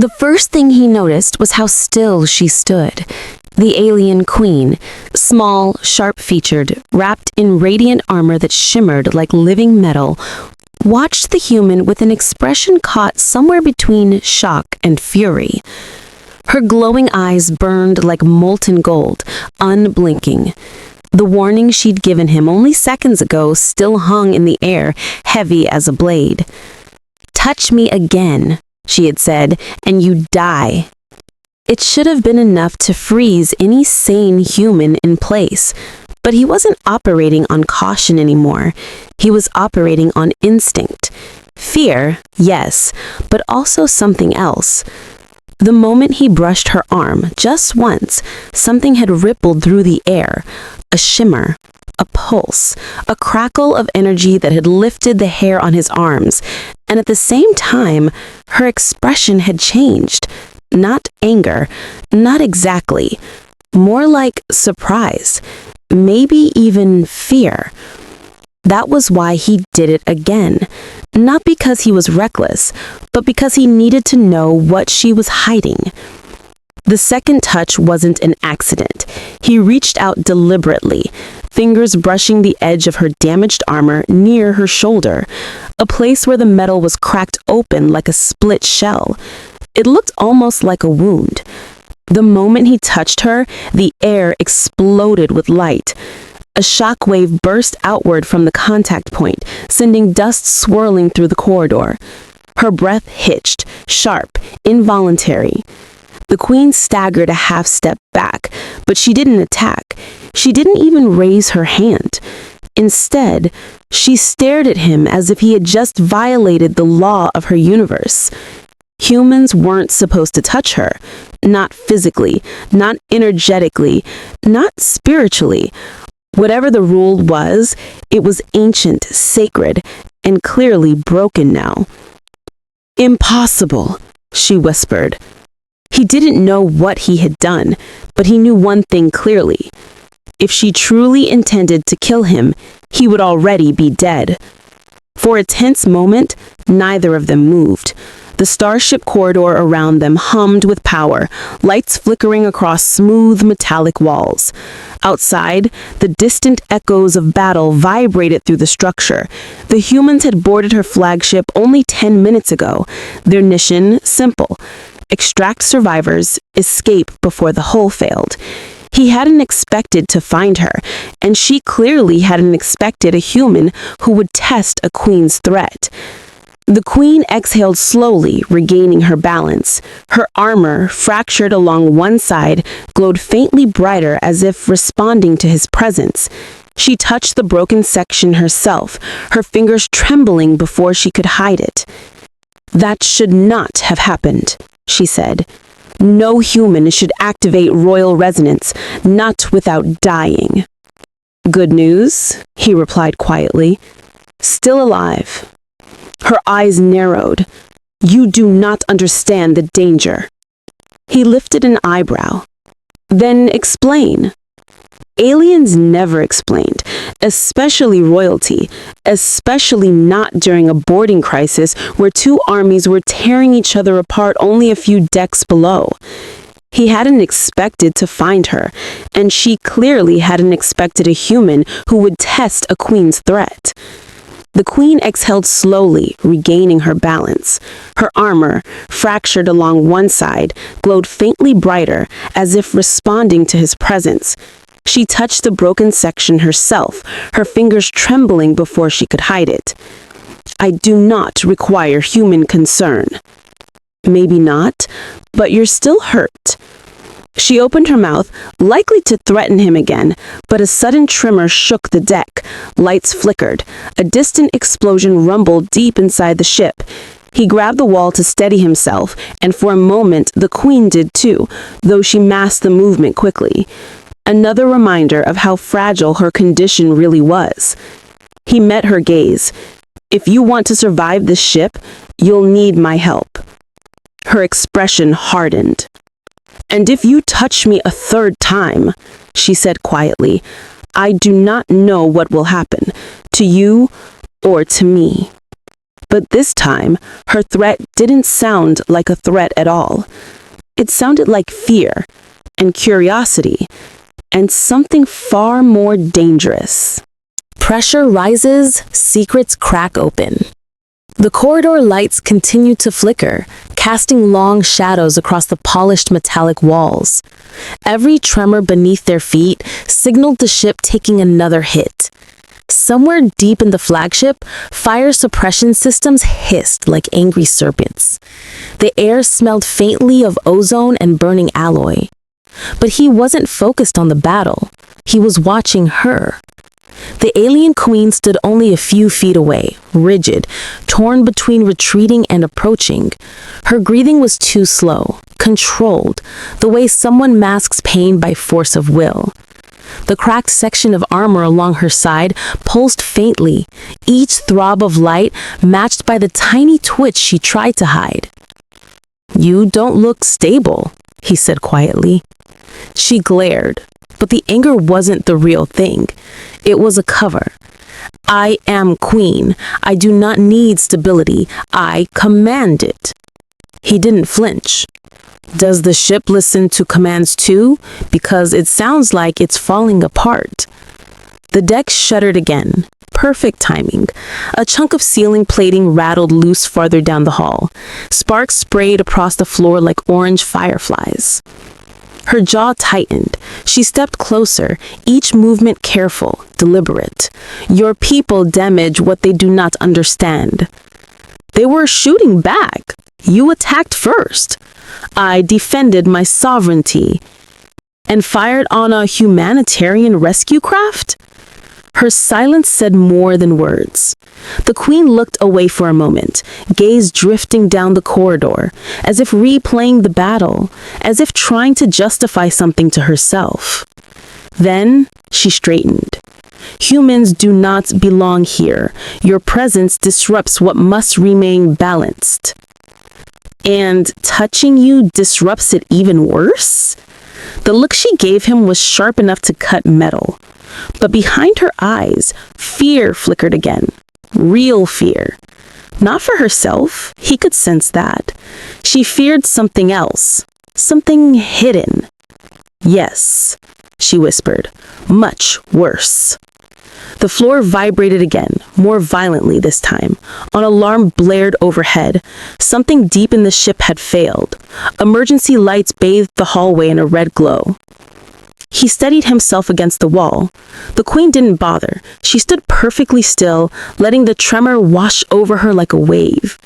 The first thing he noticed was how still she stood. The alien queen, small, sharp-featured, wrapped in radiant armor that shimmered like living metal, watched the human with an expression caught somewhere between shock and fury. Her glowing eyes burned like molten gold, unblinking. The warning she'd given him only seconds ago still hung in the air, heavy as a blade. "Touch me again," she had said, "and you die." It should have been enough to freeze any sane human in place, but he wasn't operating on caution anymore. He was operating on instinct. Fear, yes, but also something else. The moment he brushed her arm, just once, something had rippled through the air, a shimmer, a pulse, a crackle of energy that had lifted the hair on his arms, and at the same time, her expression had changed. Not anger, not exactly. More like surprise, maybe even fear. That was why he did it again. Not because he was reckless, but because he needed to know what she was hiding. The second touch wasn't an accident. He reached out deliberately, fingers brushing the edge of her damaged armor near her shoulder, a place where the metal was cracked open like a split shell. It looked almost like a wound. The moment he touched her, the air exploded with light. A shock wave burst outward from the contact point, sending dust swirling through the corridor. Her breath hitched, sharp, involuntary. The queen staggered a half step back, but she didn't attack. She didn't even raise her hand. Instead, she stared at him as if he had just violated the law of her universe. Humans weren't supposed to touch her. Not physically, not energetically, not spiritually. Whatever the rule was, it was ancient, sacred, and clearly broken now. "Impossible," she whispered. He didn't know what he had done, but he knew one thing clearly. If she truly intended to kill him, he would already be dead. For a tense moment, neither of them moved. The Starship corridor around them hummed with power, lights flickering across smooth metallic walls. Outside, the distant echoes of battle vibrated through the structure. The humans had boarded her flagship only 10 minutes ago. Their mission, simple: extract survivors, escape before the hull failed. He hadn't expected to find her, and she clearly hadn't expected a human who would test a queen's threat. The queen exhaled slowly, regaining her balance. Her armor, fractured along one side, glowed faintly brighter as if responding to his presence. She touched the broken section herself, her fingers trembling before she could hide it. "That should not have happened," she said. "No human should activate royal resonance, not without dying." "Good news," he replied quietly. "Still alive." Her eyes narrowed. "You do not understand the danger." He lifted an eyebrow. "Then explain." Aliens never explained, especially royalty, especially not during a boarding crisis where two armies were tearing each other apart only a few decks below. He hadn't expected to find her, and she clearly hadn't expected a human who would test a queen's threat. The queen exhaled slowly, regaining her balance. Her armor, fractured along one side, glowed faintly brighter, as if responding to his presence. She touched the broken section herself, her fingers trembling before she could hide it. "I do not require human concern." "Maybe not, but you're still hurt." She opened her mouth, likely to threaten him again, but a sudden tremor shook the deck. Lights flickered. A distant explosion rumbled deep inside the ship. He grabbed the wall to steady himself, and for a moment the queen did too, though she masked the movement quickly. Another reminder of how fragile her condition really was. He met her gaze. "If you want to survive this ship, you'll need my help." Her expression hardened. "And if you touch me a third time," she said quietly, "I do not know what will happen, to you or to me." But this time, her threat didn't sound like a threat at all. It sounded like fear and curiosity and something far more dangerous. Pressure rises, secrets crack open. The corridor lights continued to flicker, casting long shadows across the polished metallic walls. Every tremor beneath their feet signaled the ship taking another hit. Somewhere deep in the flagship, fire suppression systems hissed like angry serpents. The air smelled faintly of ozone and burning alloy. But he wasn't focused on the battle. He was watching her. The alien queen stood only a few feet away, rigid, torn between retreating and approaching. Her breathing was too slow, controlled, the way someone masks pain by force of will. The cracked section of armor along her side pulsed faintly, each throb of light matched by the tiny twitch she tried to hide. "You don't look stable," he said quietly. She glared, but the anger wasn't the real thing. It was a cover. "I am queen. I do not need stability. I command it." He didn't flinch. "Does the ship listen to commands too? Because it sounds like it's falling apart." The deck shuddered again. Perfect timing. A chunk of ceiling plating rattled loose farther down the hall. Sparks sprayed across the floor like orange fireflies. Her jaw tightened. She stepped closer, each movement careful, deliberate. "Your people damage what they do not understand." "They were shooting back. You attacked first." "I defended my sovereignty." "And fired on a humanitarian rescue craft?" Her silence said more than words. The queen looked away for a moment, gaze drifting down the corridor, as if replaying the battle, as if trying to justify something to herself. Then she straightened. "Humans do not belong here. Your presence disrupts what must remain balanced." "And touching you disrupts it even worse?" The look she gave him was sharp enough to cut metal. But behind her eyes, fear flickered again. Real fear. Not for herself, he could sense that. She feared something else. Something hidden. "Yes," she whispered. "Much worse." The floor vibrated again, more violently this time. An alarm blared overhead. Something deep in the ship had failed. Emergency lights bathed the hallway in a red glow. He steadied himself against the wall. The queen didn't bother. She stood perfectly still, letting the tremor wash over her like a wave.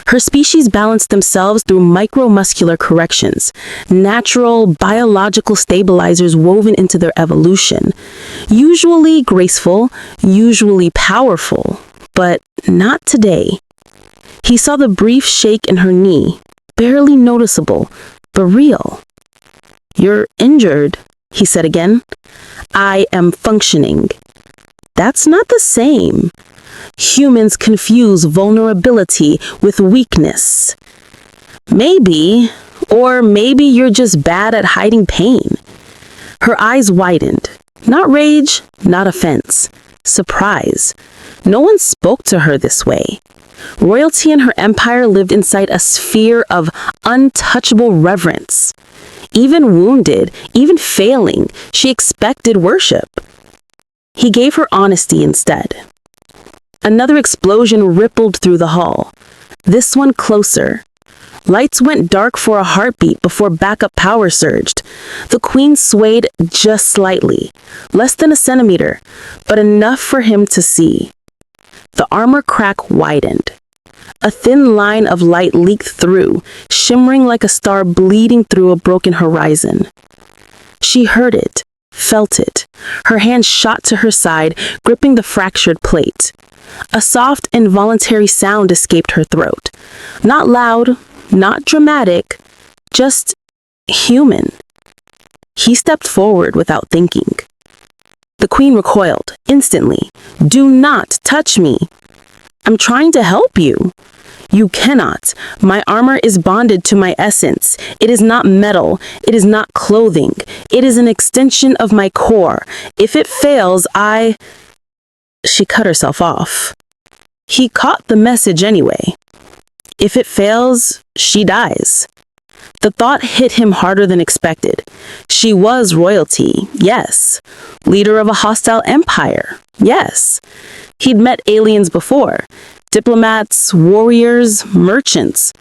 Her species balanced themselves through micromuscular corrections, natural biological stabilizers woven into their evolution. Usually graceful, usually powerful, but not today. He saw the brief shake in her knee, barely noticeable, but real. "You're injured," he said again. "I am functioning." That's not the same. Humans confuse vulnerability with weakness. Maybe, or maybe you're just bad at hiding pain. Her eyes widened. Not rage, not offense. Surprise. No one spoke to her this way. Royalty and her empire lived inside a sphere of untouchable reverence. Even wounded, even failing, she expected worship. He gave her honesty instead. Another explosion rippled through the hall. This one closer. Lights went dark for a heartbeat before backup power surged. The queen swayed just slightly, less than a centimeter, but enough for him to see. The armor crack widened. A thin line of light leaked through, shimmering like a star bleeding through a broken horizon. She heard it, felt it. Her hand shot to her side, gripping the fractured plate. A soft, involuntary sound escaped her throat. Not loud, not dramatic, just human. He stepped forward without thinking. The queen recoiled, instantly. "Do not touch me." "I'm trying to help you." "You cannot. My armor is bonded to my essence. It is not metal. It is not clothing. It is an extension of my core. If it fails, She cut herself off. He caught the message anyway. If it fails, she dies. The thought hit him harder than expected. She was royalty, yes. Leader of a hostile empire, yes. He'd met aliens before. Diplomats, warriors, merchants.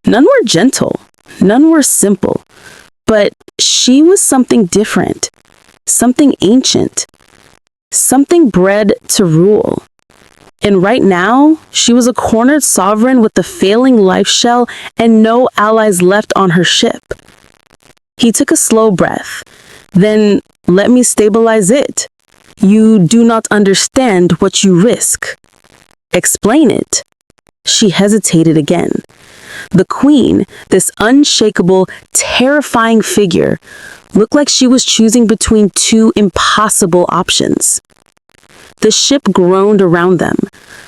None were gentle. None were simple. But she was something different. Something ancient. Something bred to rule. And right now, she was a cornered sovereign with a failing life shell and no allies left on her ship. He took a slow breath. Then, let me stabilize it. You do not understand what you risk. Explain it. She hesitated again. The queen, this unshakable, terrifying figure, looked like she was choosing between two impossible options. The ship groaned around them.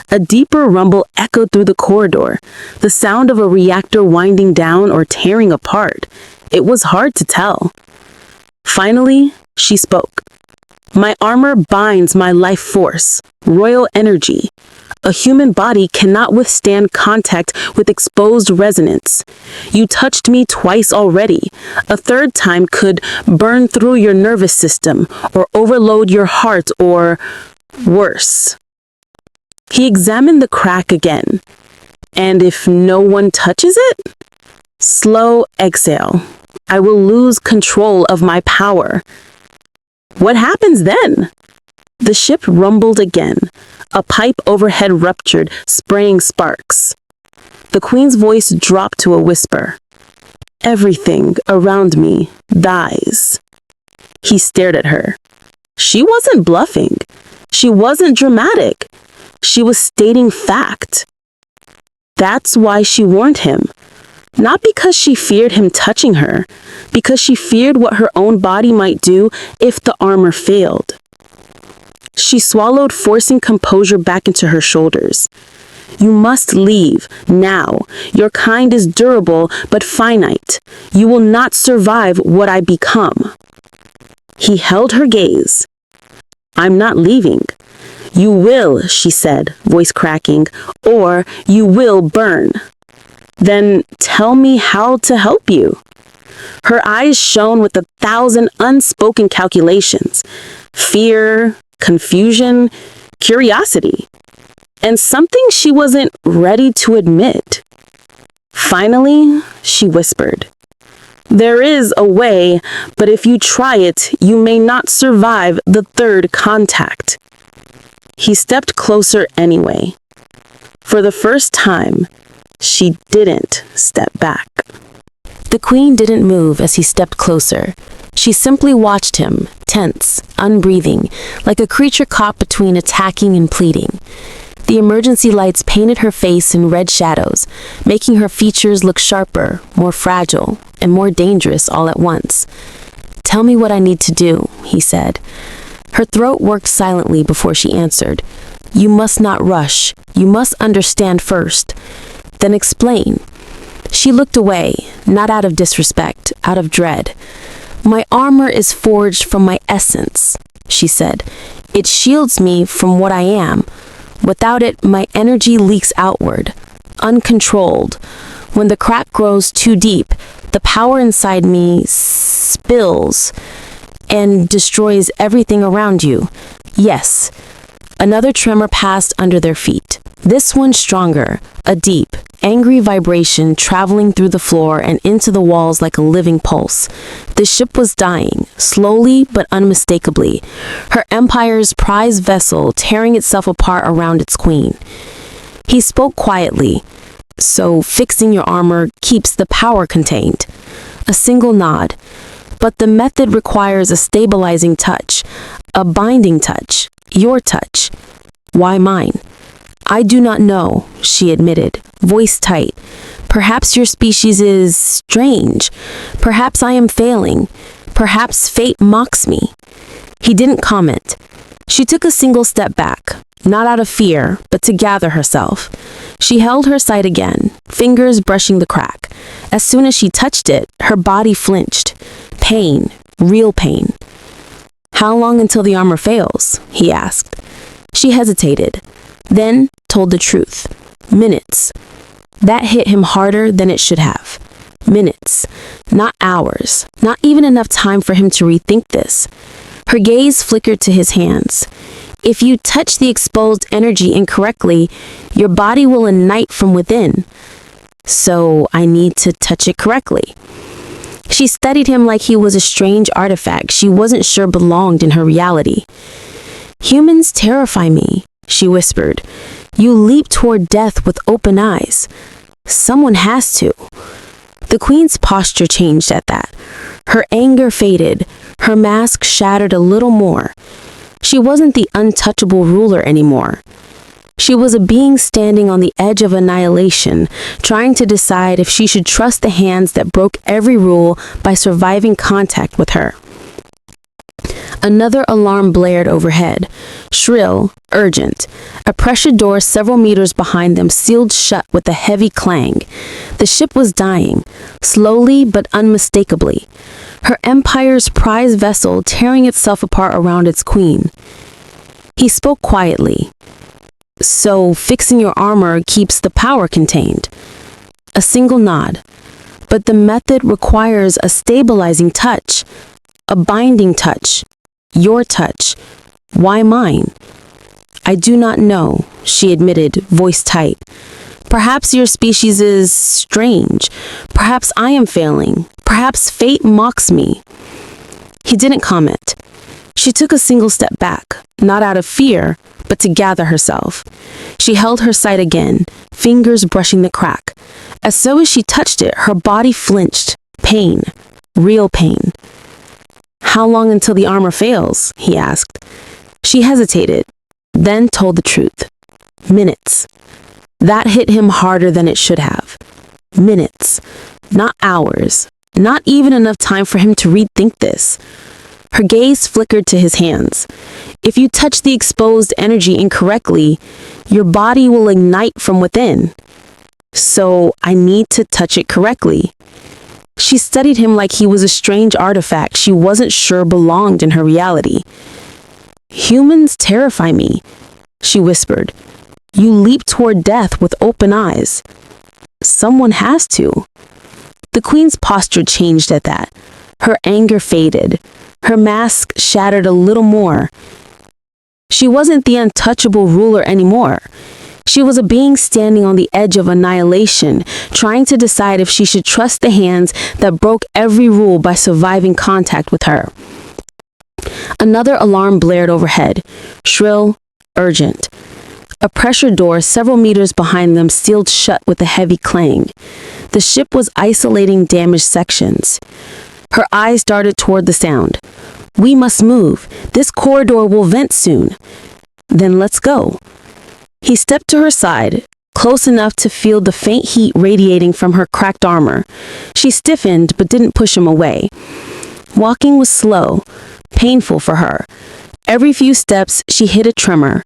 A deeper rumble echoed through the corridor, the sound of a reactor winding down or tearing apart. It was hard to tell. Finally, she spoke. My armor binds my life force, royal energy. A human body cannot withstand contact with exposed resonance. You touched me twice already. A third time could burn through your nervous system or overload your heart or worse. He examined the crack again. And if no one touches it? Slow exhale. I will lose control of my power. What happens then? The ship rumbled again. A pipe overhead ruptured, spraying sparks. The queen's voice dropped to a whisper. Everything around me dies. He stared at her. She wasn't bluffing. She wasn't dramatic. She was stating fact. That's why she warned him. Not because she feared him touching her, because she feared what her own body might do if the armor failed. She swallowed, forcing composure back into her shoulders. You must leave, now. Your kind is durable, but finite. You will not survive what I become. He held her gaze. I'm not leaving. You will, she said, voice cracking, or you will burn. Then tell me how to help you. Her eyes shone with 1,000 unspoken calculations. Fear, confusion, curiosity, and something she wasn't ready to admit. Finally, she whispered, there is a way, but if you try it, you may not survive the third contact. He stepped closer anyway. For the first time, she didn't step back. The queen didn't move as he stepped closer. She simply watched him, tense, unbreathing, like a creature caught between attacking and pleading. The emergency lights painted her face in red shadows, making her features look sharper, more fragile, and more dangerous all at once. Tell me what I need to do, he said. Her throat worked silently before she answered. You must not rush. You must understand first. Then explain. She looked away, not out of disrespect, out of dread. My armor is forged from my essence, she said. It shields me from what I am. Without it, my energy leaks outward, uncontrolled. When the crack grows too deep, the power inside me spills and destroys everything around you. Yes. Another tremor passed under their feet. This one stronger, a deep, angry vibration traveling through the floor and into the walls like a living pulse. The ship was dying, slowly but unmistakably, her empire's prized vessel tearing itself apart around its queen. He spoke quietly. So fixing your armor keeps the power contained. A single nod. But the method requires a stabilizing touch, a binding touch, your touch. Why mine? I do not know, she admitted, voice tight. Perhaps your species is strange. Perhaps I am failing. Perhaps fate mocks me. He didn't comment. She took a single step back, not out of fear, but to gather herself. She held her sight again, fingers brushing the crack. As soon as she touched it, her body flinched. Pain, real pain. How long until the armor fails? He asked. She hesitated. then told the truth. Minutes. That hit him harder than it should have. Minutes, not hours, not even enough time for him to rethink this. Her gaze flickered to his hands. If you touch the exposed energy incorrectly, your body will ignite from within. So I need to touch it correctly. She studied him like he was a strange artifact she wasn't sure belonged in her reality. Humans terrify me, she whispered. You leap toward death with open eyes. Someone has to. The queen's posture changed at that. Her anger faded. Her mask shattered a little more. She wasn't the untouchable ruler anymore. She was a being standing on the edge of annihilation, trying to decide if she should trust the hands that broke every rule by surviving contact with her. Another alarm blared overhead, shrill, urgent. A pressure door several meters behind them sealed shut with a heavy clang. The ship was dying, slowly but unmistakably. Her empire's prize vessel tearing itself apart around its queen. He spoke quietly. So fixing your armor keeps the power contained. A single nod. But the method requires a stabilizing touch, a binding touch, your touch. Why mine? I do not know, she admitted, voice tight. Perhaps your species is strange. Perhaps I am failing. Perhaps fate mocks me. He didn't comment. She took a single step back, not out of fear, but to gather herself. She held her sight again, fingers brushing the crack. As soon as she touched it, her body flinched. Pain. Real pain. How long until the armor fails? He asked. She hesitated, then told the truth. Minutes. That hit him harder than it should have. Minutes. Not hours. Not even enough time for him to rethink this. Her gaze flickered to his hands. If you touch the exposed energy incorrectly, your body will ignite from within. So I need to touch it correctly. She studied him like he was a strange artifact she wasn't sure belonged in her reality. Humans terrify me, she whispered. You leap toward death with open eyes. Someone has to. The queen's posture changed at that. Her anger faded. Her mask shattered a little more. She wasn't the untouchable ruler anymore. She was a being standing on the edge of annihilation, trying to decide if she should trust the hands that broke every rule by surviving contact with her. Another alarm blared overhead, shrill, urgent. A pressure door several meters behind them sealed shut with a heavy clang. The ship was isolating damaged sections. Her eyes darted toward the sound. We must move. This corridor will vent soon. Then let's go. He stepped to her side, close enough to feel the faint heat radiating from her cracked armor. She stiffened but didn't push him away. Walking was slow, painful for her. Every few steps, she hit a tremor.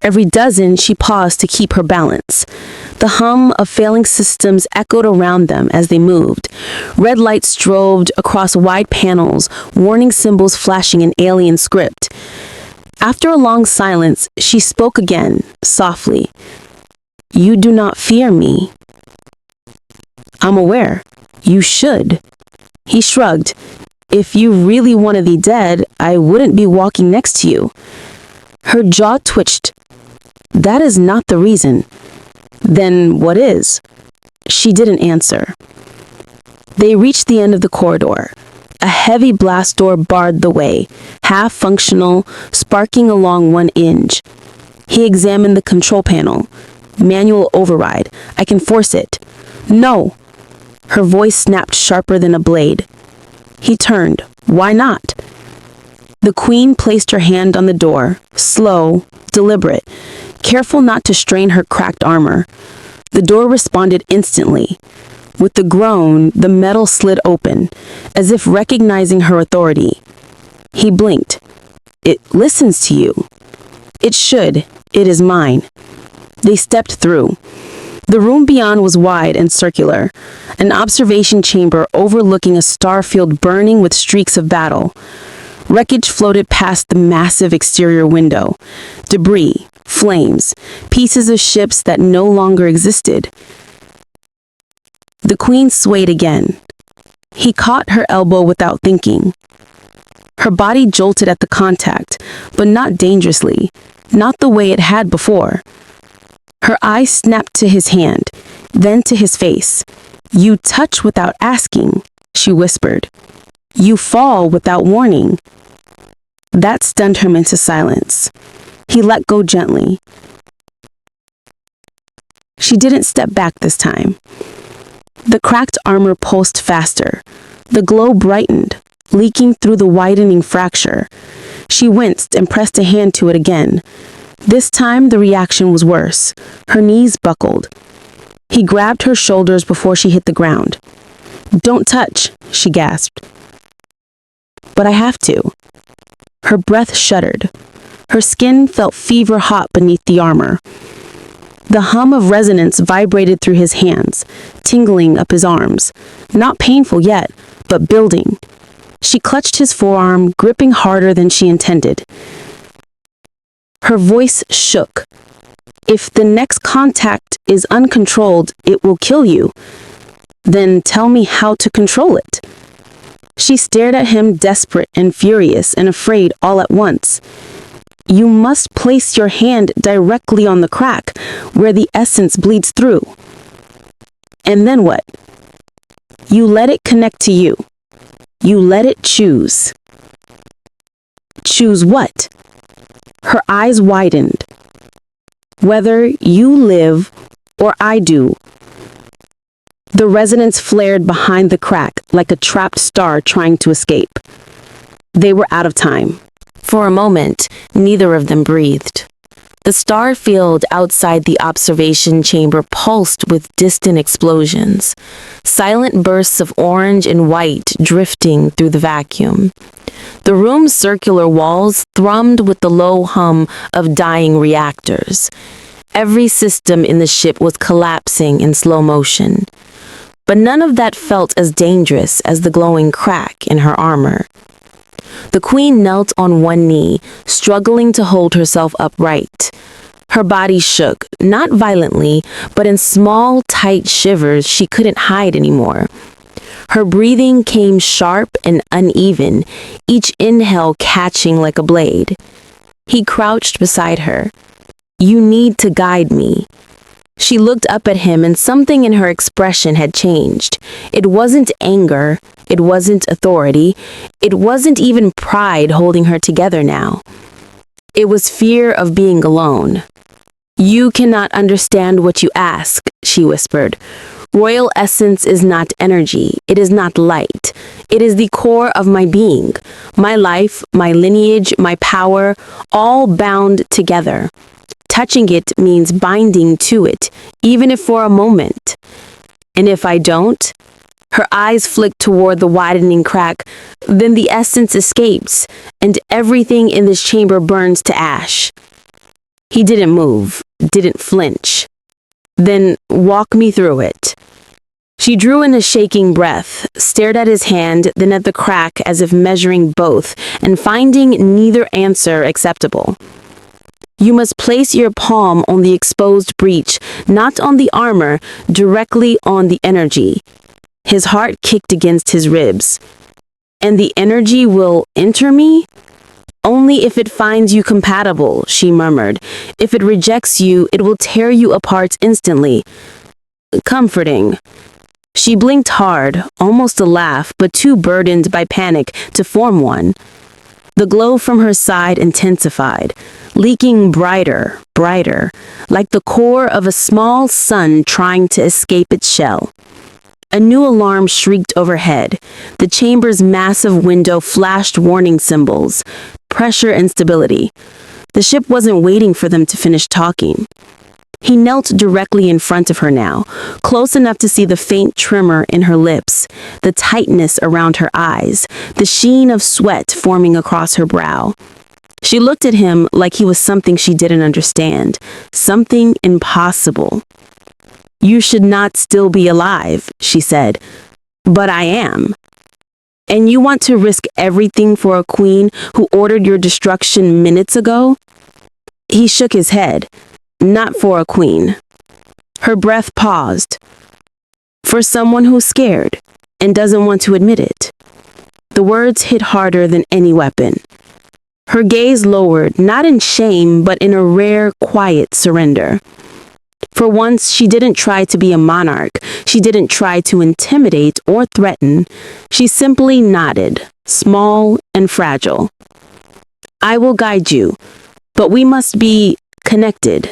Every dozen, she paused to keep her balance. The hum of failing systems echoed around them as they moved. Red lights strobed across wide panels, warning symbols flashing in alien script. After a long silence, she spoke again, softly. You do not fear me. I'm aware. You should. He shrugged. If you really want to be dead, I wouldn't be walking next to you. Her jaw twitched. That is not the reason. Then what is? She didn't answer. They reached the end of the corridor. A heavy blast door barred the way, half functional, sparking along one hinge. He examined the control panel. Manual override. I can force it. No! Her voice snapped sharper than a blade. He turned. Why not? The queen placed her hand on the door, slow, deliberate, careful not to strain her cracked armor. The door responded instantly. With the groan, the metal slid open, as if recognizing her authority. He blinked. It listens to you. It should. It is mine. They stepped through. The room beyond was wide and circular, an observation chamber overlooking a star field burning with streaks of battle. Wreckage floated past the massive exterior window. Debris, flames, pieces of ships that no longer existed. The queen swayed again. He caught her elbow without thinking. Her body jolted at the contact, but not dangerously, not the way it had before. Her eyes snapped to his hand, then to his face. "You touch without asking," she whispered. "You fall without warning." That stunned him into silence. He let go gently. She didn't step back this time. The cracked armor pulsed faster. The glow brightened, leaking through the widening fracture. She winced and pressed a hand to it again. This time the reaction was worse. Her knees buckled. He grabbed her shoulders before she hit the ground. "Don't touch," she gasped. "But I have to." Her breath shuddered. Her skin felt fever hot beneath the armor. The hum of resonance vibrated through his hands, tingling up his arms. Not painful yet, but building. She clutched his forearm, gripping harder than she intended. Her voice shook. "If the next contact is uncontrolled, it will kill you. Then tell me how to control it." She stared at him, desperate and furious and afraid all at once. "You must place your hand directly on the crack, where the essence bleeds through." "And then what?" "You let it connect to you. You let it choose." "Choose what?" Her eyes widened. "Whether you live or I do." The resonance flared behind the crack like a trapped star trying to escape. They were out of time. For a moment, neither of them breathed. The star field outside the observation chamber pulsed with distant explosions, silent bursts of orange and white drifting through the vacuum. The room's circular walls thrummed with the low hum of dying reactors. Every system in the ship was collapsing in slow motion. But none of that felt as dangerous as the glowing crack in her armor. The queen knelt on one knee, struggling to hold herself upright. Her body shook, not violently, but in small, tight shivers she couldn't hide anymore. Her breathing came sharp and uneven, each inhale catching like a blade. He crouched beside her. "You need to guide me." She looked up at him and something in her expression had changed. It wasn't anger, it wasn't authority, it wasn't even pride holding her together now. It was fear of being alone. "You cannot understand what you ask," she whispered. "Royal essence is not energy, it is not light. It is the core of my being, my life, my lineage, my power, all bound together. Touching it means binding to it, even if for a moment. And if I don't?" Her eyes flicked toward the widening crack. "Then the essence escapes, and everything in this chamber burns to ash." He didn't move, didn't flinch. "Then walk me through it." She drew in a shaking breath, stared at his hand, then at the crack as if measuring both, and finding neither answer acceptable. "You must place your palm on the exposed breach, not on the armor, directly on the energy." His heart kicked against his ribs. "And the energy will enter me?" "Only if it finds you compatible," she murmured. "If it rejects you, it will tear you apart instantly." Comforting. She blinked hard, almost a laugh, but too burdened by panic to form one. The glow from her side intensified, leaking brighter, brighter, like the core of a small sun trying to escape its shell. A new alarm shrieked overhead. The chamber's massive window flashed warning symbols, pressure and stability. The ship wasn't waiting for them to finish talking. He knelt directly in front of her now, close enough to see the faint tremor in her lips, the tightness around her eyes, the sheen of sweat forming across her brow. She looked at him like he was something she didn't understand, something impossible. "You should not still be alive," she said. "But I am." "And you want to risk everything for a queen who ordered your destruction minutes ago?" He shook his head. Not for a queen. Her breath paused. For someone who's scared and doesn't want to admit it. The words hit harder than any weapon. Her gaze lowered, not in shame, but in a rare, quiet surrender. For once, she didn't try to be a monarch. She didn't try to intimidate or threaten. She simply nodded, small and fragile. I will guide you, but we must be connected.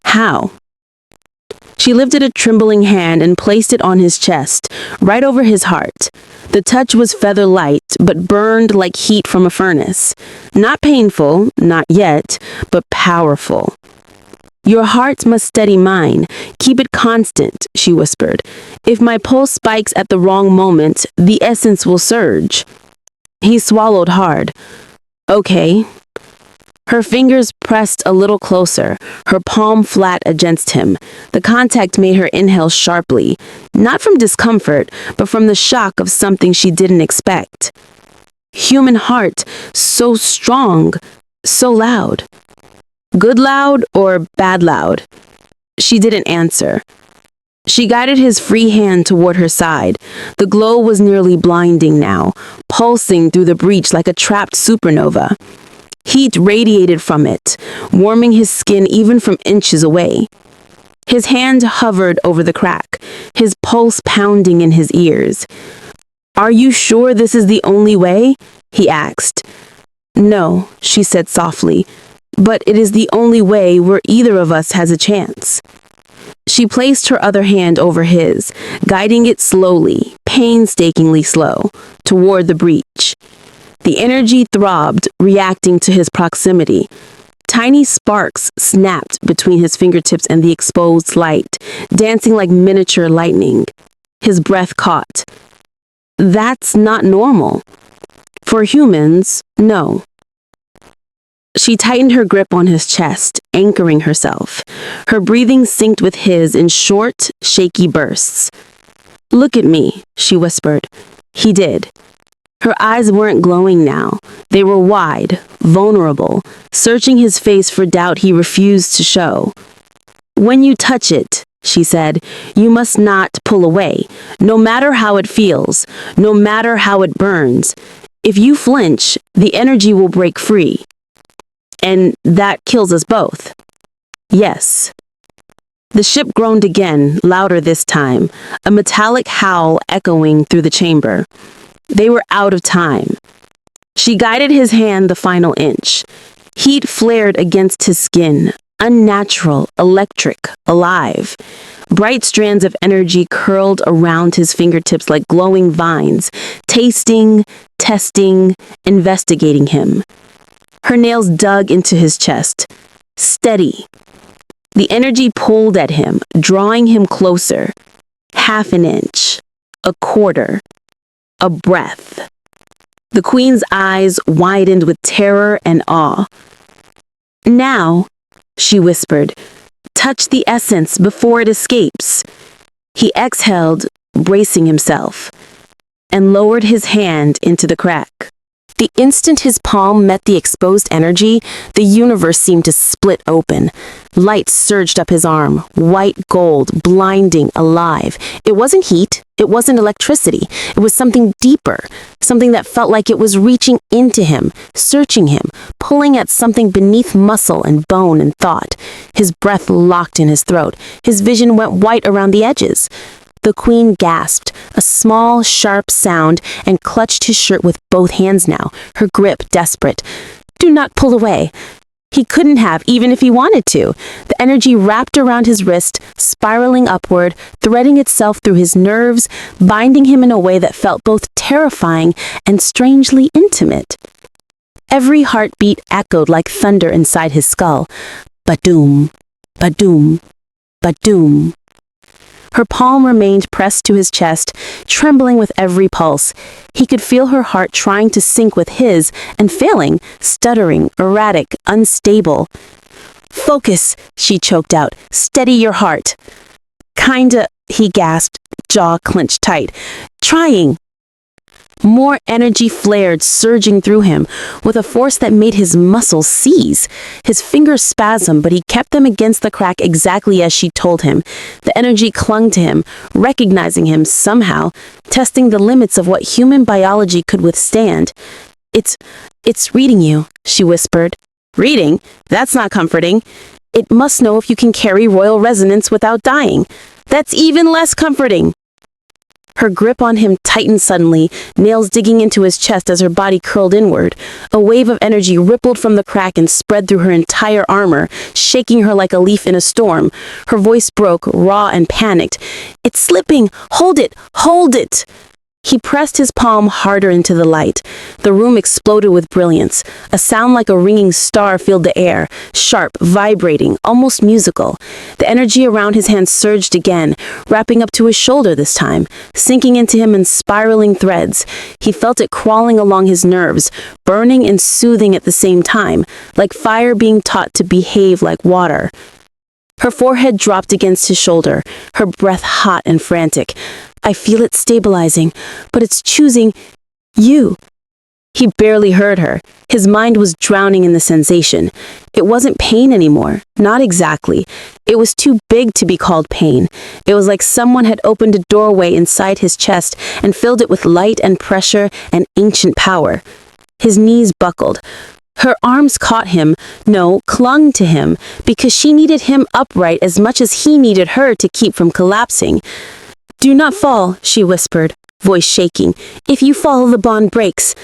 How? She lifted a trembling hand and placed it on his chest, right over his heart. The touch was feather light, but burned like heat from a furnace. Not painful, not yet, but powerful. Your heart must steady mine. Keep it constant, she whispered. If my pulse spikes at the wrong moment, the essence will surge. He swallowed hard. Okay. Her fingers pressed a little closer, her palm flat against him. The contact made her inhale sharply, not from discomfort, but from the shock of something she didn't expect. Human heart, so strong, so loud. Good loud or bad loud? She didn't answer. She guided his free hand toward her side. The glow was nearly blinding now, pulsing through the breach like a trapped supernova. Heat radiated from it, warming his skin even from inches away. His hand hovered over the crack, his pulse pounding in his ears. Are you sure this is the only way? He asked. No, she said softly, but it is the only way where either of us has a chance. She placed her other hand over his, guiding it slowly, painstakingly slow, toward the breach. The energy throbbed, reacting to his proximity. Tiny sparks snapped between his fingertips and the exposed light, dancing like miniature lightning. His breath caught. That's not normal. For humans, no. She tightened her grip on his chest, anchoring herself. Her breathing synced with his in short, shaky bursts. Look at me, she whispered. He did. Her eyes weren't glowing now. They were wide, vulnerable, searching his face for doubt he refused to show. When you touch it, she said, you must not pull away, no matter how it feels, no matter how it burns. If you flinch, the energy will break free. And that kills us both. Yes. The ship groaned again, louder this time, a metallic howl echoing through the chamber. They were out of time. She guided his hand the final inch. Heat flared against his skin, unnatural, electric, alive. Bright strands of energy curled around his fingertips like glowing vines, tasting, testing, investigating him. Her nails dug into his chest. Steady. The energy pulled at him, drawing him closer. Half an inch. A quarter. A breath. The queen's eyes widened with terror and awe. Now, she whispered, touch the essence before it escapes. He exhaled, bracing himself, and lowered his hand into the crack. The instant his palm met the exposed energy, the universe seemed to split open. Light surged up his arm, white gold, blinding, alive. It wasn't heat, it wasn't electricity. It was something deeper, something that felt like it was reaching into him, searching him, pulling at something beneath muscle and bone and thought. His breath locked in his throat. His vision went white around the edges. The queen gasped, a small, sharp sound, and clutched his shirt with both hands now, her grip desperate. Do not pull away. He couldn't have, even if he wanted to. The energy wrapped around his wrist, spiraling upward, threading itself through his nerves, binding him in a way that felt both terrifying and strangely intimate. Every heartbeat echoed like thunder inside his skull. Ba-doom, ba-doom, ba-doom. Her palm remained pressed to his chest, trembling with every pulse. He could feel her heart trying to sync with his and failing, stuttering, erratic, unstable. Focus, she choked out. Steady your heart. Kinda, he gasped, jaw clenched tight. Trying. More energy flared, surging through him, with a force that made his muscles seize. His fingers spasmed, but he kept them against the crack exactly as she told him. The energy clung to him, recognizing him somehow, testing the limits of what human biology could withstand. It's reading you," she whispered. "Reading? That's not comforting. It must know if you can carry royal resonance without dying. That's even less comforting." Her grip on him tightened suddenly, nails digging into his chest as her body curled inward. A wave of energy rippled from the crack and spread through her entire armor, shaking her like a leaf in a storm. Her voice broke, raw and panicked. "It's slipping! Hold it! Hold it!" He pressed his palm harder into the light. The room exploded with brilliance. A sound like a ringing star filled the air, sharp, vibrating, almost musical. The energy around his hand surged again, wrapping up to his shoulder this time, sinking into him in spiraling threads. He felt it crawling along his nerves, burning and soothing at the same time, like fire being taught to behave like water. Her forehead dropped against his shoulder, her breath hot and frantic. "I feel it stabilizing, but it's choosing you." He barely heard her. His mind was drowning in the sensation. It wasn't pain anymore. Not exactly. It was too big to be called pain. It was like someone had opened a doorway inside his chest and filled it with light and pressure and ancient power. His knees buckled. Her arms caught him, no, clung to him, because she needed him upright as much as he needed her to keep from collapsing. "Do not fall," she whispered, voice shaking. "If you fall, the bond breaks."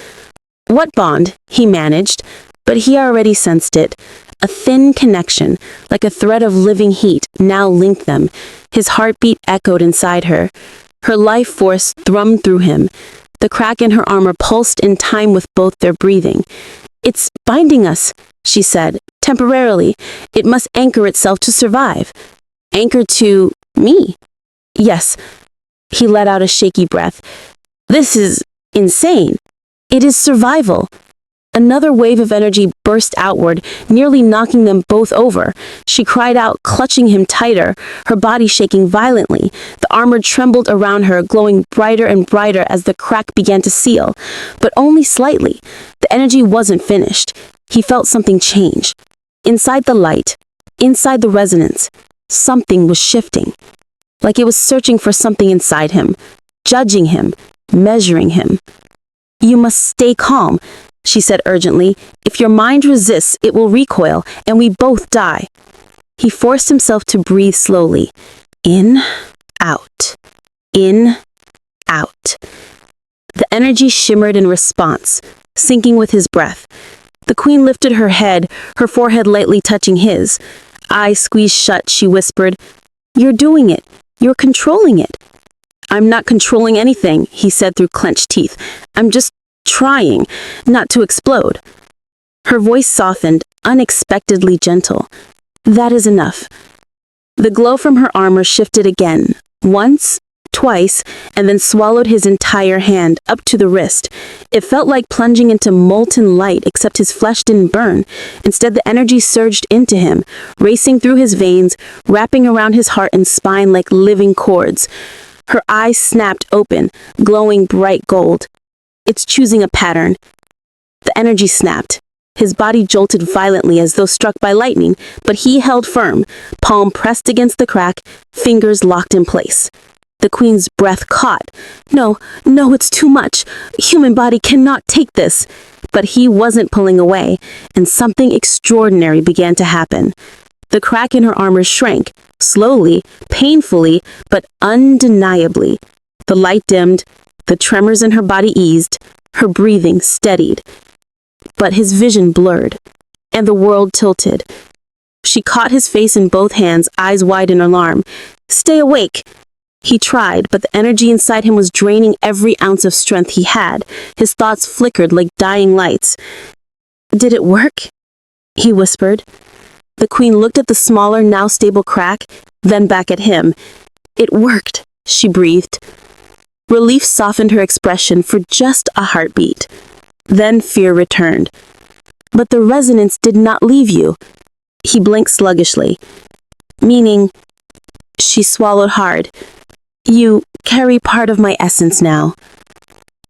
"What bond?" he managed, but he already sensed it. A thin connection, like a thread of living heat, now linked them. His heartbeat echoed inside her. Her life force thrummed through him. The crack in her armor pulsed in time with both their breathing. "It's binding us," she said, "temporarily. It must anchor itself to survive." "Anchor to me?" "Yes." He let out a shaky breath. "This is insane. It is survival." Another wave of energy burst outward, nearly knocking them both over. She cried out, clutching him tighter, her body shaking violently. The armor trembled around her, glowing brighter and brighter as the crack began to seal, but only slightly. The energy wasn't finished. He felt something change. Inside the light, inside the resonance, something was shifting. Like it was searching for something inside him, judging him, measuring him. "You must stay calm," she said urgently. "If your mind resists, it will recoil, and we both die." He forced himself to breathe slowly. In, out. In, out. The energy shimmered in response, sinking with his breath. The queen lifted her head, her forehead lightly touching his. Eyes squeezed shut, she whispered, "You're doing it. You're controlling it." "I'm not controlling anything," he said through clenched teeth. "I'm just trying not to explode." Her voice softened, unexpectedly gentle. "That is enough." The glow from her armor shifted again, once, twice, and then swallowed his entire hand up to the wrist. It felt like plunging into molten light, except his flesh didn't burn. Instead, the energy surged into him, racing through his veins, wrapping around his heart and spine like living cords. Her eyes snapped open, glowing bright gold. "It's choosing a pattern." The energy snapped. His body jolted violently as though struck by lightning, but he held firm, palm pressed against the crack, fingers locked in place. The queen's breath caught. No, it's too much. Human body cannot take this." But he wasn't pulling away, and something extraordinary began to happen. The crack in her armor shrank, slowly, painfully, but undeniably. The light dimmed, the tremors in her body eased, her breathing steadied. But his vision blurred, and the world tilted. She caught his face in both hands, eyes wide in alarm. "Stay awake!" He tried, but the energy inside him was draining every ounce of strength he had. His thoughts flickered like dying lights. "Did it work?" he whispered. The queen looked at the smaller, now stable crack, then back at him. "It worked," she breathed. Relief softened her expression for just a heartbeat. Then fear returned. "But the resonance did not leave you." He blinked sluggishly. "Meaning," she swallowed hard, "you carry part of my essence now."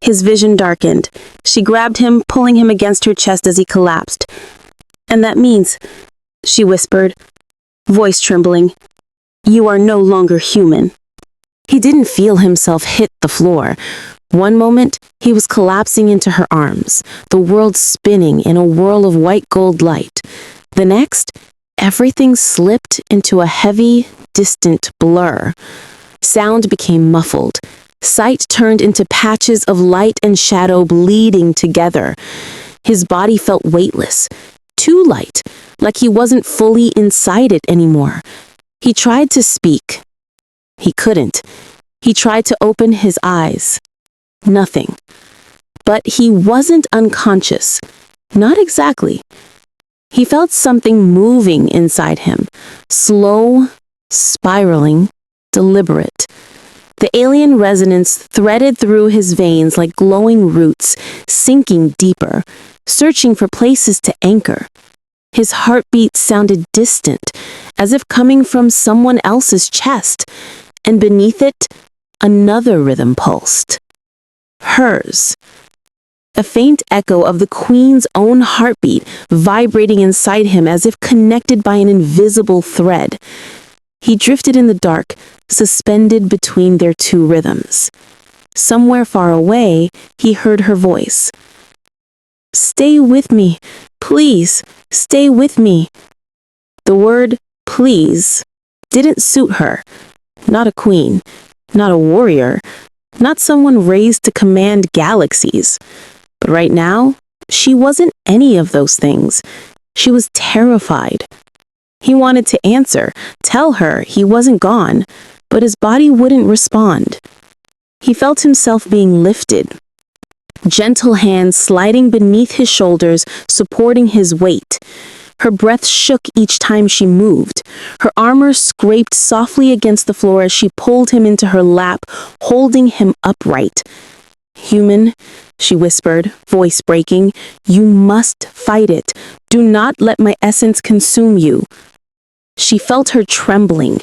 His vision darkened. She grabbed him, pulling him against her chest as he collapsed. "And that means," she whispered, voice trembling, "you are no longer human." He didn't feel himself hit the floor. One moment, he was collapsing into her arms, the world spinning in a whirl of white gold light. The next, everything slipped into a heavy, distant blur. Sound became muffled. Sight turned into patches of light and shadow bleeding together. His body felt weightless, too light, like he wasn't fully inside it anymore. He tried to speak. He couldn't. He tried to open his eyes. Nothing. But he wasn't unconscious. Not exactly. He felt something moving inside him. Slow, spiraling, deliberate. The alien resonance threaded through his veins like glowing roots, sinking deeper, searching for places to anchor. His heartbeat sounded distant, as if coming from someone else's chest, and beneath it, another rhythm pulsed. Hers. A faint echo of the Queen's own heartbeat vibrating inside him as if connected by an invisible thread. He drifted in the dark, suspended between their two rhythms. Somewhere far away, he heard her voice. "Stay with me. Please, stay with me." The word "please" didn't suit her. Not a queen, not a warrior, not someone raised to command galaxies. But right now, she wasn't any of those things. She was terrified. He wanted to answer, tell her he wasn't gone, but his body wouldn't respond. He felt himself being lifted. Gentle hands sliding beneath his shoulders, supporting his weight. Her breath shook each time she moved. Her armor scraped softly against the floor as she pulled him into her lap, holding him upright. "Human," she whispered, voice breaking, "you must fight it. Do not let my essence consume you." She felt her trembling.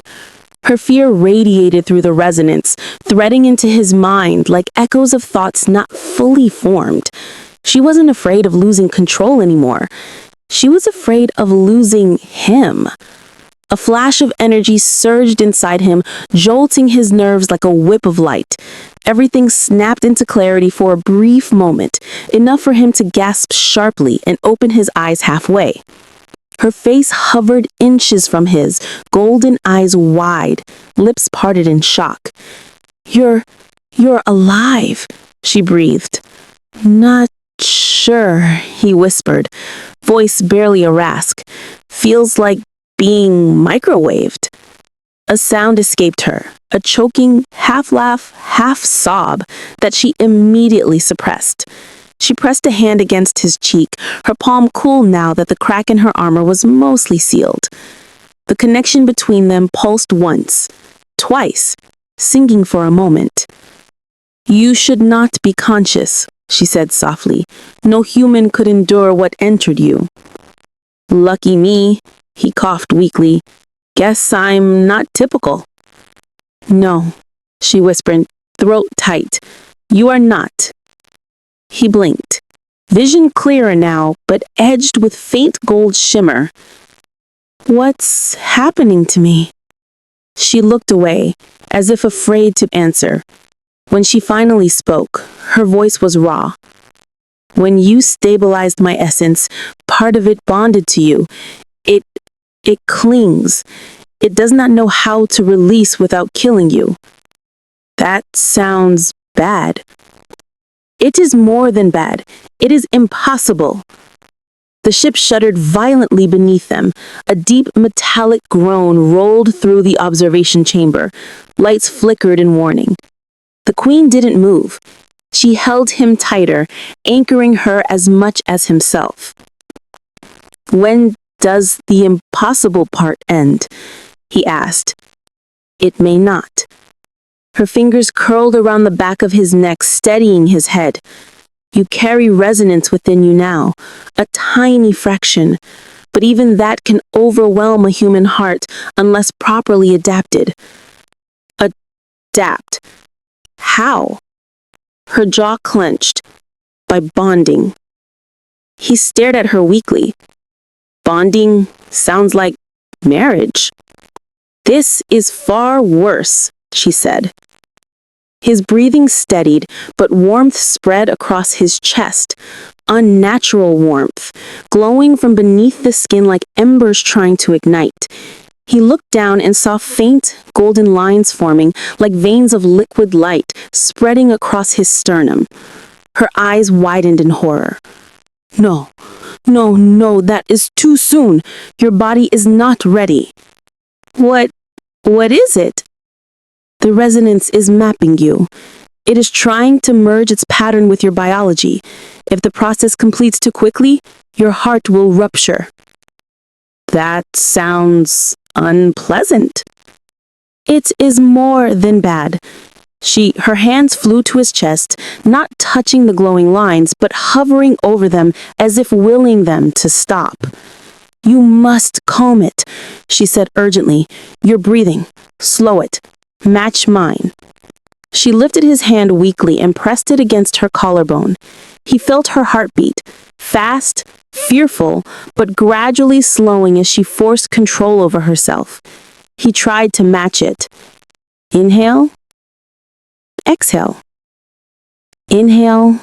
Her fear radiated through the resonance, threading into his mind like echoes of thoughts not fully formed. She wasn't afraid of losing control anymore. She was afraid of losing him. A flash of energy surged inside him, jolting his nerves like a whip of light. Everything snapped into clarity for a brief moment, enough for him to gasp sharply and open his eyes halfway. Her face hovered inches from his, golden eyes wide, lips parted in shock. You're alive," she breathed. "Not sure," he whispered, voice barely a rasp. "Feels like being microwaved." A sound escaped her, a choking half-laugh, half-sob that she immediately suppressed. She pressed a hand against his cheek, her palm cool now that the crack in her armor was mostly sealed. The connection between them pulsed once, twice, sinking for a moment. "You should not be conscious," she said softly. "No human could endure what entered you." "Lucky me," he coughed weakly. "Guess I'm not typical." "No," she whispered, throat tight. "You are not." He blinked. Vision clearer now, but edged with faint gold shimmer. "What's happening to me?" She looked away, as if afraid to answer. When she finally spoke, her voice was raw. "When you stabilized my essence, part of it bonded to you. It clings. It does not know how to release without killing you." "That sounds bad." "It is more than bad. It is impossible." The ship shuddered violently beneath them. A deep metallic groan rolled through the observation chamber. Lights flickered in warning. The Queen didn't move. She held him tighter, anchoring her as much as himself. "When does the impossible part end?" he asked. "It may not." Her fingers curled around the back of his neck, steadying his head. "You carry resonance within you now, a tiny fraction, but even that can overwhelm a human heart unless properly adapted." Adapt? How? her jaw clenched. By bonding. He stared at her weakly. Bonding sounds like marriage. This is far worse, she said. His breathing steadied, but warmth spread across his chest. Unnatural warmth, glowing from beneath the skin like embers trying to ignite. He looked down and saw faint, golden lines forming, like veins of liquid light, spreading across his sternum. Her eyes widened in horror. No, that is too soon. Your body is not ready. What is it? The resonance is mapping you. It is trying to merge its pattern with your biology. If the process completes too quickly, your heart will rupture. That sounds unpleasant. It is more than bad. Her hands flew to his chest, not touching the glowing lines, but hovering over them as if willing them to stop. You must calm it, she said urgently. You're breathing. Slow it. Match mine. She lifted his hand weakly and pressed it against her collarbone. He felt her heartbeat, fast, fearful, but gradually slowing as she forced control over herself. He tried to match it. Inhale. Exhale. Inhale.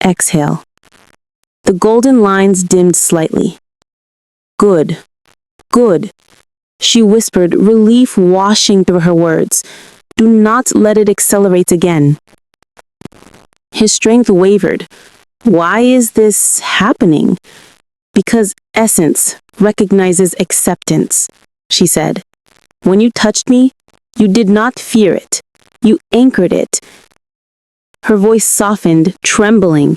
Exhale. The golden lines dimmed slightly. Good. Good. She whispered, relief washing through her words. Do not let it accelerate again. His strength wavered. Why is this happening? Because essence recognizes acceptance, she said. When you touched me, you did not fear it. You anchored it. Her voice softened, trembling.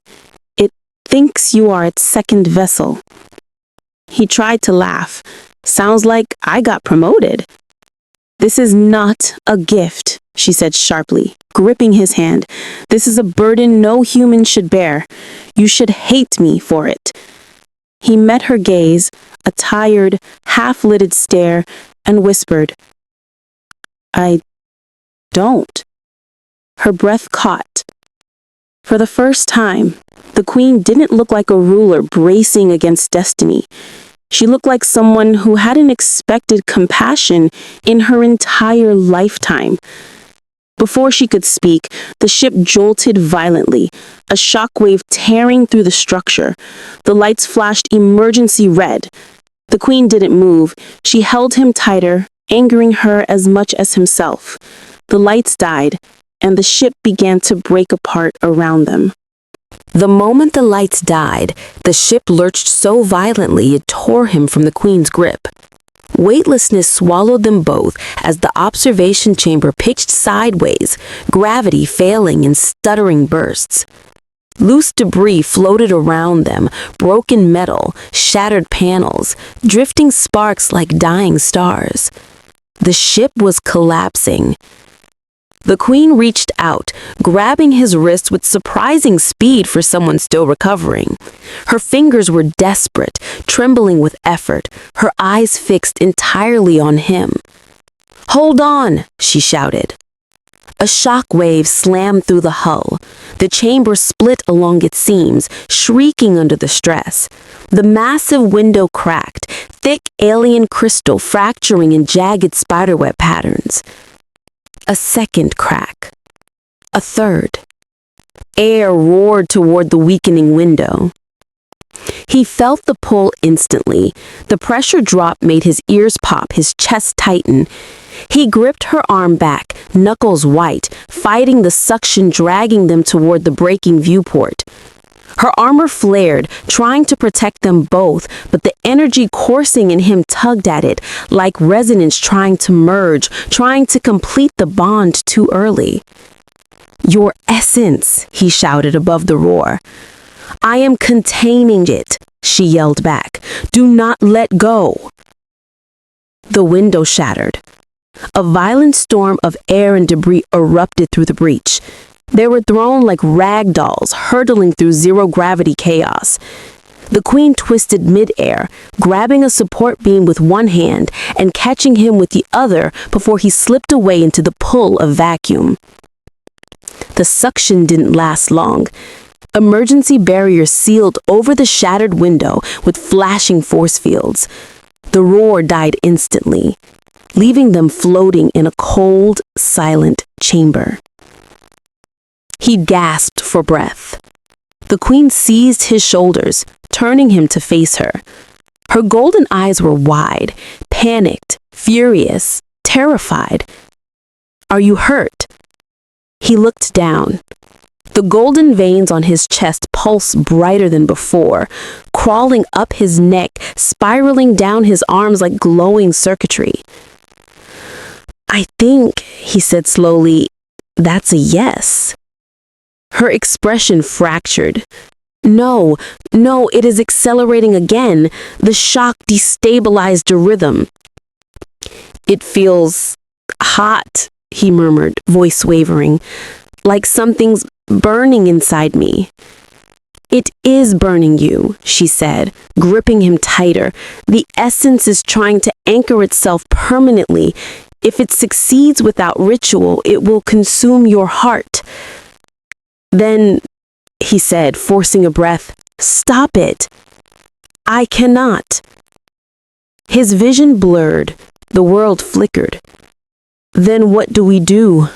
It thinks you are its second vessel. He tried to laugh. Sounds like I got promoted. This is not a gift, she said sharply, gripping his hand. This is a burden no human should bear. You should hate me for it. He met her gaze, a tired, half-lidded stare, and whispered, I don't. Her breath caught. For the first time, the queen didn't look like a ruler bracing against destiny. She looked like someone who hadn't expected compassion in her entire lifetime. Before she could speak, the ship jolted violently, a shockwave tearing through the structure. The lights flashed emergency red. The queen didn't move. She held him tighter, angering her as much as himself. The lights died, and the ship began to break apart around them. The moment the lights died, the ship lurched so violently it tore him from the queen's grip. Weightlessness swallowed them both as the observation chamber pitched sideways, gravity failing in stuttering bursts. Loose debris floated around them, broken metal, shattered panels, drifting sparks like dying stars. The ship was collapsing. The queen reached out, grabbing his wrist with surprising speed for someone still recovering. Her fingers were desperate, trembling with effort, her eyes fixed entirely on him. "Hold on," she shouted. A shock wave slammed through the hull. The chamber split along its seams, shrieking under the stress. The massive window cracked, thick alien crystal fracturing in jagged spiderweb patterns. A second crack. A third. Air roared toward the weakening window. He felt the pull instantly. The pressure drop made his ears pop, his chest tighten. He gripped her arm back, knuckles white, fighting the suction dragging them toward the breaking viewport. Her armor flared, trying to protect them both, but the energy coursing in him tugged at it, like resonance trying to merge, trying to complete the bond too early. "Your essence," he shouted above the roar. "I am containing it," she yelled back. "Do not let go." The window shattered. A violent storm of air and debris erupted through the breach. They were thrown like rag dolls, hurtling through zero-gravity chaos. The queen twisted mid-air, grabbing a support beam with one hand and catching him with the other before he slipped away into the pull of vacuum. The suction didn't last long. Emergency barriers sealed over the shattered window with flashing force fields. The roar died instantly, leaving them floating in a cold, silent chamber. He gasped for breath. The queen seized his shoulders, turning him to face her. Her golden eyes were wide, panicked, furious, terrified. "Are you hurt?" He looked down. The golden veins on his chest pulsed brighter than before, crawling up his neck, spiraling down his arms like glowing circuitry. "I think," he said slowly, "that's a yes." Her expression fractured. No, it is accelerating again. The shock destabilized the rhythm. "It feels hot," he murmured, voice wavering, "like something's burning inside me." "It is burning you," she said, gripping him tighter. "The essence is trying to anchor itself permanently. If it succeeds without ritual, it will consume your heart." "Then," he said, forcing a breath, "stop it." "I cannot." His vision blurred. The world flickered. "Then what do we do?"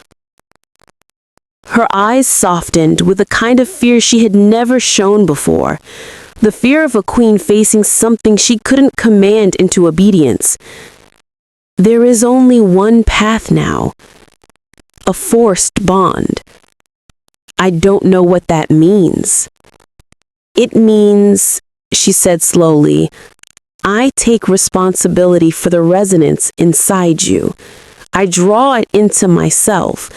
Her eyes softened with a kind of fear she had never shown before. The fear of a queen facing something she couldn't command into obedience. "There is only one path now. A forced bond." "I don't know what that means." "It means," she said slowly, "I take responsibility for the resonance inside you. I draw it into myself.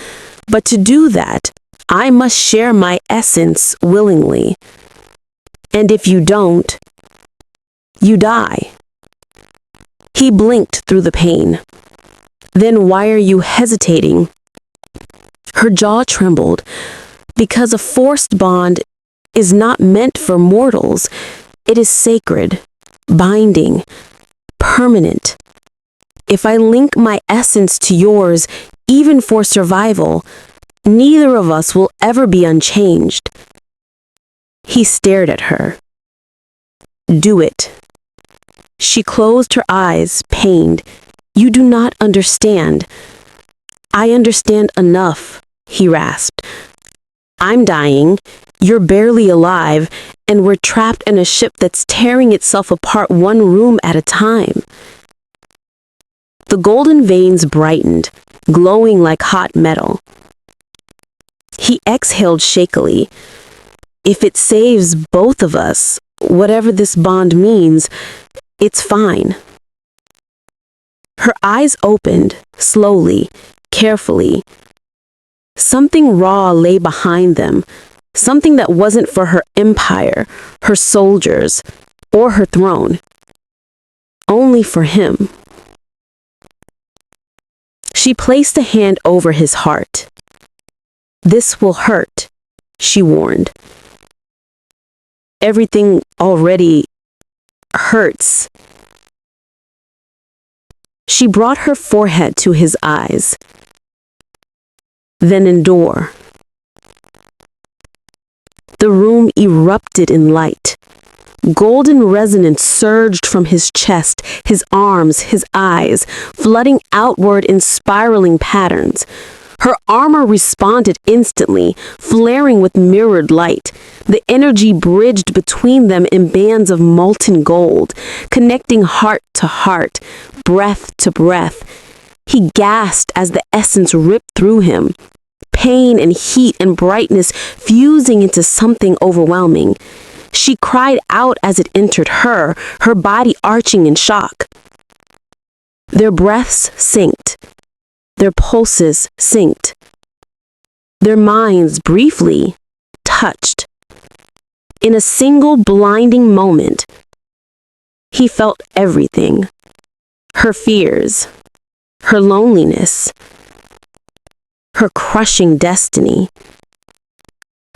But to do that, I must share my essence willingly. And if you don't, you die." He blinked through the pain. "Then why are you hesitating?" Her jaw trembled. "Because a forced bond is not meant for mortals. It is sacred, binding, permanent. If I link my essence to yours, even for survival, neither of us will ever be unchanged." He stared at her. "Do it." She closed her eyes, pained. "You do not understand." "I understand enough," he rasped. "I'm dying, you're barely alive, and we're trapped in a ship that's tearing itself apart one room at a time." The golden veins brightened, glowing like hot metal. He exhaled shakily. "If it saves both of us, whatever this bond means, it's fine." Her eyes opened, slowly, carefully. Something raw lay behind them, something that wasn't for her empire, her soldiers, or her throne. Only for him. She placed a hand over his heart. "This will hurt," she warned. "Everything already hurts." She brought her forehead to his eyes. "Then endure." The room erupted in light. Golden resonance surged from his chest, his arms, his eyes, flooding outward in spiraling patterns. Her armor responded instantly, flaring with mirrored light. The energy bridged between them in bands of molten gold, connecting heart to heart, breath to breath. He gasped as the essence ripped through him. Pain and heat and brightness fusing into something overwhelming. She cried out as it entered her, her body arching in shock. Their breaths synced. Their pulses synced. Their minds briefly touched. In a single blinding moment, he felt everything. Her fears, her loneliness, her crushing destiny,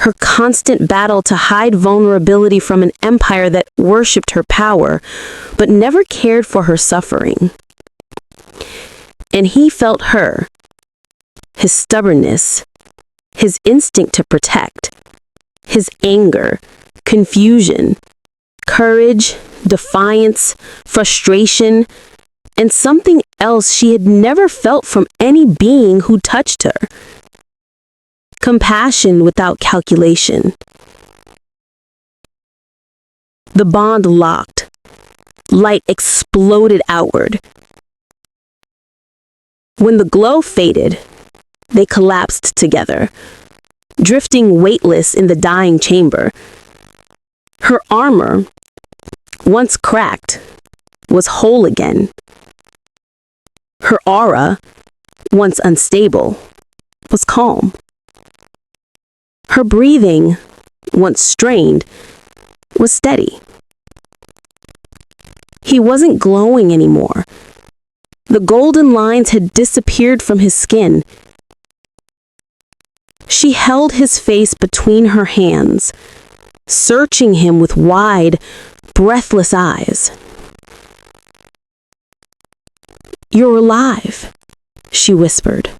her constant battle to hide vulnerability from an empire that worshipped her power, but never cared for her suffering. And he felt her, his stubbornness, his instinct to protect, his anger, confusion, courage, defiance, frustration, and something else she had never felt from any being who touched her. Compassion without calculation. The bond locked. Light exploded outward. When the glow faded, they collapsed together, drifting weightless in the dying chamber. Her armor, once cracked, was whole again. Her aura, once unstable, was calm. Her breathing, once strained, was steady. He wasn't glowing anymore. The golden lines had disappeared from his skin. She held his face between her hands, searching him with wide, breathless eyes. "You're alive," she whispered.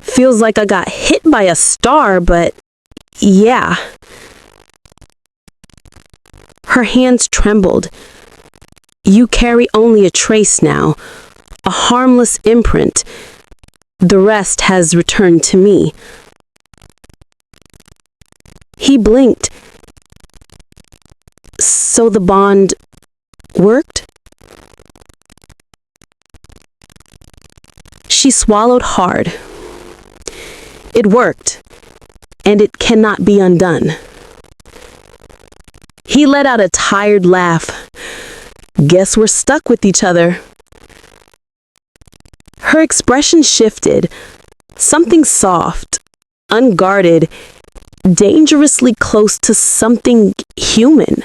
"Feels like I got hit by a star, but yeah." Her hands trembled. "You carry only a trace now, a harmless imprint. The rest has returned to me." He blinked. "So the bond worked?" She swallowed hard. "It worked, and it cannot be undone." He let out a tired laugh. "Guess we're stuck with each other." Her expression shifted. Something soft, unguarded, dangerously close to something human.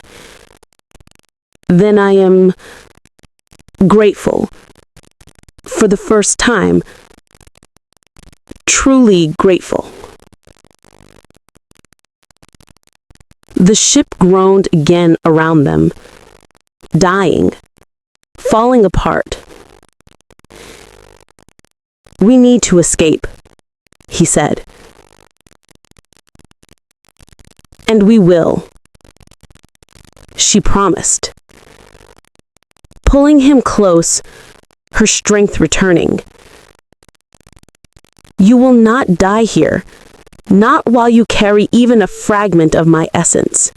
"Then I am grateful. For the first time. Truly grateful." The ship groaned again around them, dying, falling apart. "We need to escape," he said. "And we will," she promised. Pulling him close, her strength returning. "You will not die here, not while you carry even a fragment of my essence."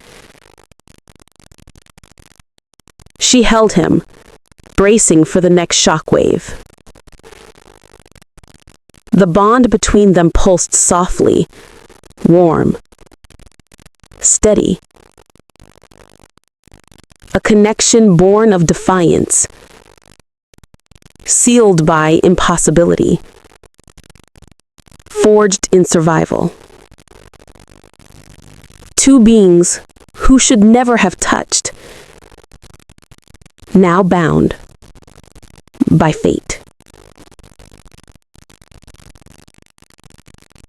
She held him, bracing for the next shockwave. The bond between them pulsed softly, warm, steady. A connection born of defiance, sealed by impossibility, forged in survival. Two beings who should never have touched, now bound by fate.